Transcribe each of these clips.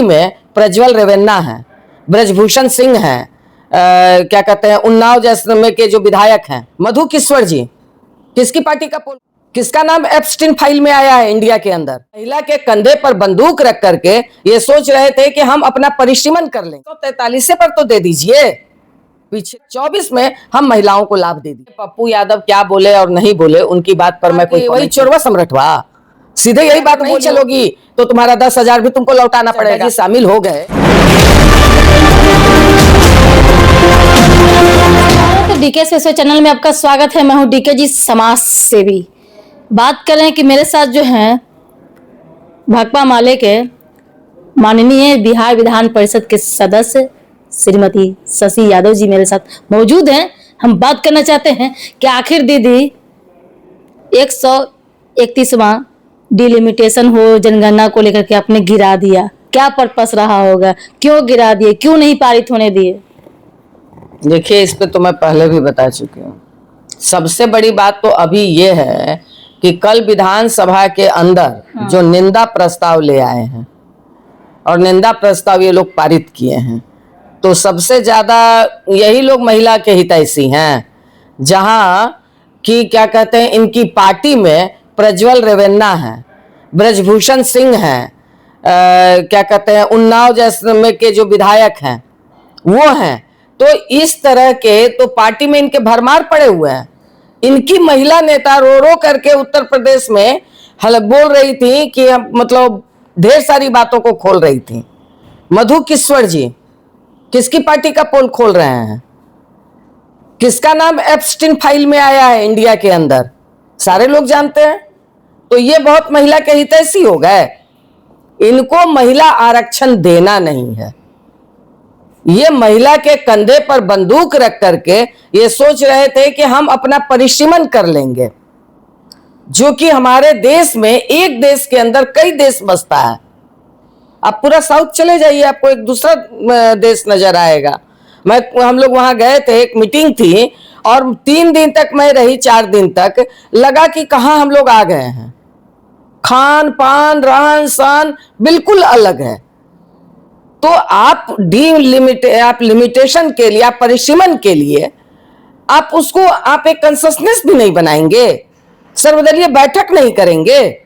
में प्रज्वल रेवन्ना है, ब्रजभूषण सिंह हैं, क्या कहते हैं उन्नाव जैसलमेर के जो विधायक हैं, मधु किश्वर जी, किसकी पार्टी का पोल, किसका नाम एप्स्टीन फाइल में आया है इंडिया के अंदर। महिला के कंधे पर बंदूक रख करके ये सोच रहे थे कि हम अपना परिसीमन कर लें। 143 पर तो दे दीजिए, पीछे 24 में हम महिलाओं को लाभ दे दिए। पप्पू यादव क्या बोले और नहीं बोले उनकी बात पर मैं कोई वही चोरवा सम्राटवा, सीधे यही बात नहीं चलोगी तो तुम्हारा 10,000 भी तुमको लौटाना पड़ेगा। शामिल हो गए तो डीके स्पेशल चैनल में आपका स्वागत है। मैं हूं डीके जी, समाज सेवी। बात करें कि मेरे साथ जो हैं भाकपा माले के माननीय बिहार विधान परिषद के सदस्य श्रीमती शशि यादव जी मेरे साथ मौजूद हैं। हम बात करना चाहते हैं कि आखिर दीदी 131वां डिलिमिटेशन हो जनगणना को लेकर के आपने गिरा दिया, क्या पर्पस रहा होगा, क्यों गिरा दिए, क्यों नहीं पारित होने दिए? देखिए, इस पे तो मैं पहले भी बता चुकी हूँ। सबसे बड़ी बात तो अभी ये है कि कल विधानसभा के अंदर जो निंदा प्रस्ताव ले आए हैं और निंदा प्रस्ताव ये लोग पारित किए हैं, तो सबसे ज्यादा यही लोग महिला के हितैषी हैं, जहां कि क्या कहते हैं इनकी पार्टी में प्रज्वल रेवन्ना है, ब्रजभूषण सिंह हैं, क्या कहते हैं उन्नाव जैसलमेर के जो विधायक हैं वो हैं। तो इस तरह के तो पार्टी में इनके भरमार पड़े हुए हैं। इनकी महिला नेता रो रो करके उत्तर प्रदेश में बोल रही थी कि मतलब ढेर सारी बातों को खोल रही थी। मधु किश्वर जी किसकी पार्टी का पोल खोल रहे हैं, किसका नाम एप्स्टीन फाइल में आया है इंडिया के अंदर, सारे लोग जानते हैं। तो ये बहुत महिला के हितैषी हो गए। इनको महिला आरक्षण देना नहीं है। ये महिला के कंधे पर बंदूक रख करके ये सोच रहे थे कि हम अपना परिसीमन कर लेंगे, जो कि हमारे देश में एक देश के अंदर कई देश बसता है। आप पूरा साउथ चले जाइए, आपको एक दूसरा देश नजर आएगा। हम लोग वहां गए थे, एक मीटिंग थी और 3 दिन तक मैं रही, 4 दिन तक लगा कि कहां हम लोग आ गए हैं। खान पान रहन सहन बिल्कुल अलग है। तो आप लिमिटेशन के लिए, आप परिसीमन के लिए आप उसको आप एक कंसेशनस भी नहीं बनाएंगे, सर्वदलीय बैठक नहीं करेंगे।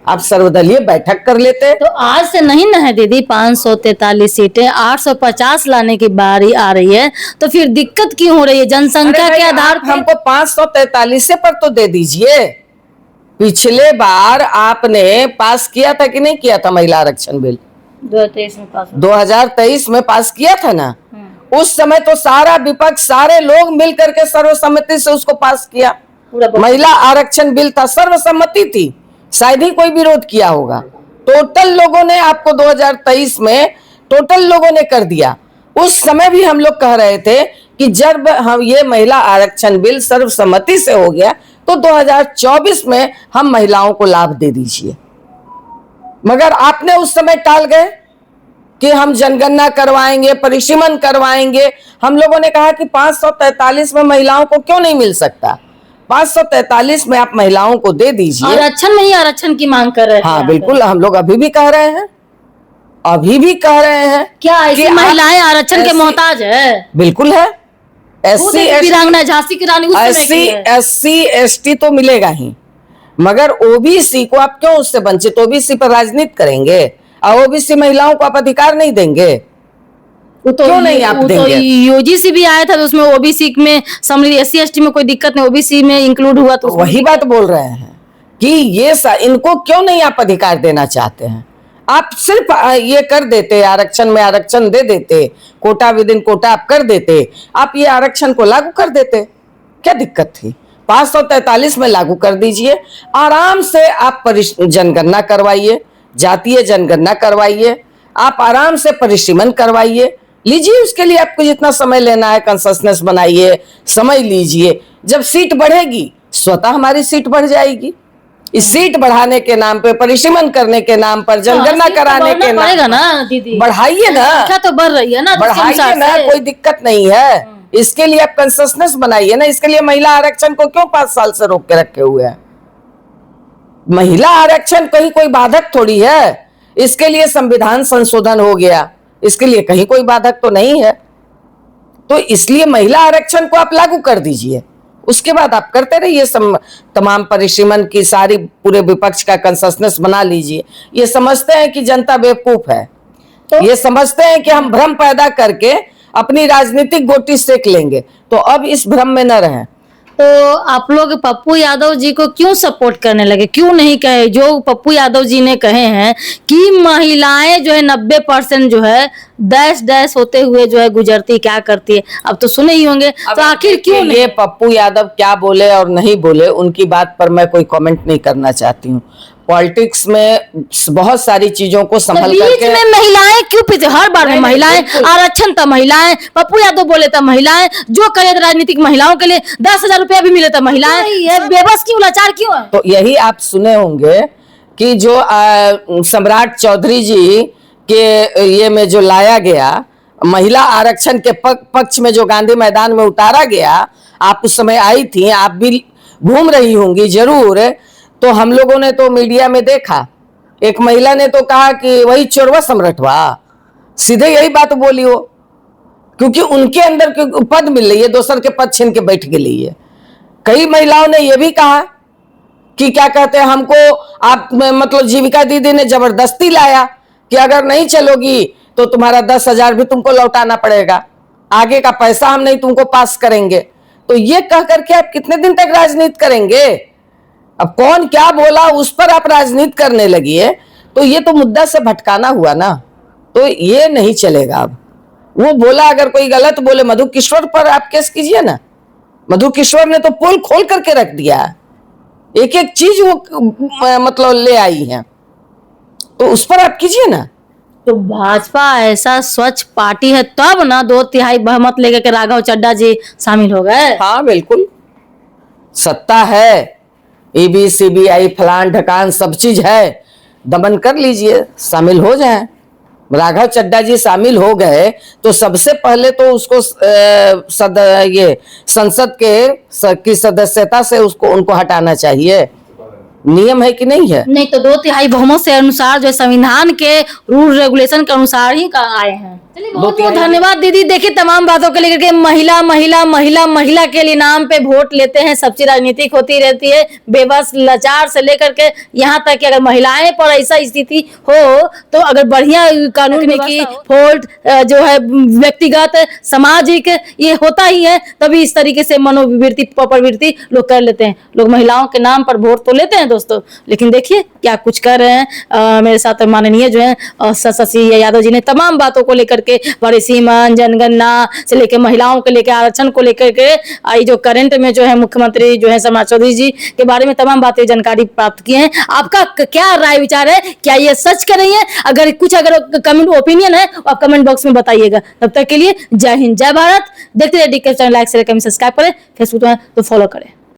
आप सर्वदलीय बैठक कर लेते तो आज से नहीं ना है दीदी, 543 सीटें 850 लाने की बारी आ रही है, तो फिर दिक्कत क्यों हो रही है? जनसंख्या के आधार पर हमको 543 पर तो दे दीजिए। पिछले बार आपने पास किया था कि नहीं किया था महिला आरक्षण बिल? 2023 में पास किया था ना। उस समय तो सारा विपक्ष, सारे लोग मिल करके सर्वसम्मति से उसको पास किया। महिला आरक्षण बिल था, सर्वसम्मति थी, शायद ही कोई विरोध किया होगा। टोटल लोगों ने आपको 2023 में टोटल लोगों ने कर दिया। उस समय भी हम लोग कह रहे थे कि जब हम ये महिला आरक्षण बिल सर्वसम्मति से हो गया तो 2024 में हम महिलाओं को लाभ दे दीजिए। मगर आपने उस समय टाल गए कि हम जनगणना करवाएंगे, परिसीमन करवाएंगे। हम लोगों ने कहा कि 543 में महिलाओं को क्यों नहीं मिल सकता, 543 में आप महिलाओं को दे दीजिए। आरक्षण में ही आरक्षण की मांग कर रहे हैं। हाँ बिल्कुल, हम लोग अभी भी कह रहे हैं, अभी भी कह रहे हैं। क्या ऐसी महिलाएं आरक्षण के मोहताज है? बिल्कुल है। झांसी की रानी SC ST तो मिलेगा ही, मगर ओबीसी को आप क्यों उससे वंचित? ओबीसी पर राजनीति करेंगे और ओबीसी महिलाओं को आप अधिकार नहीं देंगे? तो क्यों नहीं आप देंगे? यूजीसी भी आया था, तो उसमें ओबीसी में सम्मिलित, SC ST में कोई दिक्कत नहीं, ओबीसी में इंक्लूड हुआ। तो वही बात बोल रहे हैं कि ये इनको क्यों नहीं आप अधिकार देना चाहते हैं? आप सिर्फ ये कर देते, आरक्षण में आरक्षण दे देते, कोटा विद इन कोटा आप कर देते, आप ये आरक्षण को लागू कर देते, क्या दिक्कत थी? 543 में लागू कर दीजिए, आराम से आप जनगणना करवाइए, जातीय जनगणना करवाइए, आप आराम से परिसीमन करवाइए, लीजिए। उसके लिए आपको जितना समय लेना है कंसेशनस बनाइए, समय लीजिए। जब सीट बढ़ेगी स्वतः हमारी सीट बढ़ जाएगी। इस सीट बढ़ाने के नाम पे, परिसीमन करने के नाम पर, जनगणना कराने के नाम ना दीदी, बढ़ाइए ना, संख्या तो बढ़ रही है ना, बढ़ाइए ना, कोई दिक्कत नहीं है। इसके लिए आप कंसेशनस बनाइए ना। इसके लिए महिला आरक्षण को क्यों 5 साल से रोक के रखे हुए हैं? महिला आरक्षण कहीं कोई बाधक थोड़ी है। इसके लिए संविधान संशोधन हो गया, इसके लिए कहीं कोई बाधक तो नहीं है। तो इसलिए महिला आरक्षण को आप लागू कर दीजिए, उसके बाद आप करते रहिए तमाम परिसीमन की सारी, पूरे विपक्ष का कंसेंसस बना लीजिए। ये समझते हैं कि जनता बेवकूफ है, तो ये समझते हैं कि हम भ्रम पैदा करके अपनी राजनीतिक गोटी सेक लेंगे, तो अब इस भ्रम में न रहें। तो आप लोग पप्पू यादव जी को क्यों सपोर्ट करने लगे? क्यों नहीं कहे जो पप्पू यादव जी ने कहे हैं कि महिलाएं जो है 90% जो है डैश डैश होते हुए जो है गुजरती क्या करती है? अब तो सुने ही होंगे, तो आखिर क्यों नहीं? ये पप्पू यादव क्या बोले और नहीं बोले उनकी बात पर मैं कोई कमेंट नहीं करना चाहती हूँ। पॉलिटिक्स में बहुत सारी चीजों को संभल बीच करके में महिलाएं क्यों पीछे? हर बार में महिलाएं, आरक्षण था महिलाएं, पप्पू यादव बोले था महिलाएं, जो करे था राजनीतिक महिलाओं के लिए 10,000 रुपया भी मिले था महिलाएं, बेबस क्यों, लाचार क्यों है? तो यही आप सुने होंगे कि जो सम्राट चौधरी जी के ये में जो लाया गया महिला आरक्षण के पक्ष में, जो गांधी मैदान में उतारा गया, आप उस समय आई थी, आप भी घूम रही होंगी जरूर। तो हम लोगों ने तो मीडिया में देखा, एक महिला ने तो कहा कि वही चोरवा सम्राटवा, सीधे यही बात बोली वो, क्योंकि उनके अंदर पद मिल रही है, दोसर के पद छीन के बैठ के लिए। कई महिलाओं ने यह भी कहा कि क्या कहते हैं, हमको आप मतलब जीविका दीदी ने जबरदस्ती लाया कि अगर नहीं चलोगी तो तुम्हारा 10,000 भी तुमको लौटाना पड़ेगा, आगे का पैसा हम नहीं तुमको पास करेंगे। तो ये कह करके आप कितने दिन तक राजनीति करेंगे? अब कौन क्या बोला उस पर आप राजनीति करने लगी है, तो ये तो मुद्दा से भटकाना हुआ ना, तो ये नहीं चलेगा। अब वो बोला, अगर कोई गलत बोले मधु किशोर पर आप केस कीजिए ना। मधु किशोर ने तो पोल खोल करके रख दिया, एक एक चीज वो मतलब ले आई है, तो उस पर आप कीजिए ना। तो भाजपा ऐसा स्वच्छ पार्टी है तब ना 2/3 बहुमत लेकर के राघव चड्ढा जी शामिल हो गए। हाँ बिल्कुल, सत्ता है, ईबी सीबीआई फलान ढकान सब चीज है, दमन कर लीजिए, शामिल हो जाएं। राघव चड्ढा जी शामिल हो गए तो सबसे पहले तो उसको ये संसद की सदस्यता से उनको हटाना चाहिए। नियम है कि नहीं है? नहीं तो 2/3 बहुमत से अनुसार जो संविधान के रूल रेगुलेशन के अनुसार ही आए हैं। चलिए बहुत बहुत धन्यवाद दीदी। देखिए तमाम बातों को लेकर के महिला महिला महिला महिला के लिए नाम पे वोट लेते हैं, सबसे राजनीतिक होती रहती है, बेबस लाचार से लेकर के यहाँ तक कि अगर महिलाएं पर ऐसा स्थिति हो तो अगर बढ़िया कानून की वोट जो है व्यक्तिगत सामाजिक ये होता ही है, तभी इस तरीके से मनोवृत्ति प्रवृत्ति लोग कर लेते हैं। लोग महिलाओं के नाम पर वोट तो लेते हैं दोस्तों, लेकिन देखिए क्या कुछ कर रहे हैं। मेरे साथ माननीय जो है शशि यादव जी ने तमाम बातों को लेकर के, परिसीमन, जनगणना से लेकर महिलाओं को लेकर, आरक्षण को लेकर के, आई जो करंट में जो है मुख्यमंत्री जो है सम्राट चौधरी जी के बारे में तमाम बातें जानकारी प्राप्त की हैं। आपका क्या राय विचार है? क्या ये सच कर रही है? अगर कमेंट ओपिनियन है आप कमेंट बॉक्स में बताइएगा। तब तक के लिए जय हिंद जय भारत। देखते रहिए DK channel, like share comment subscribe करें, फेसबुक में तो फॉलो करें।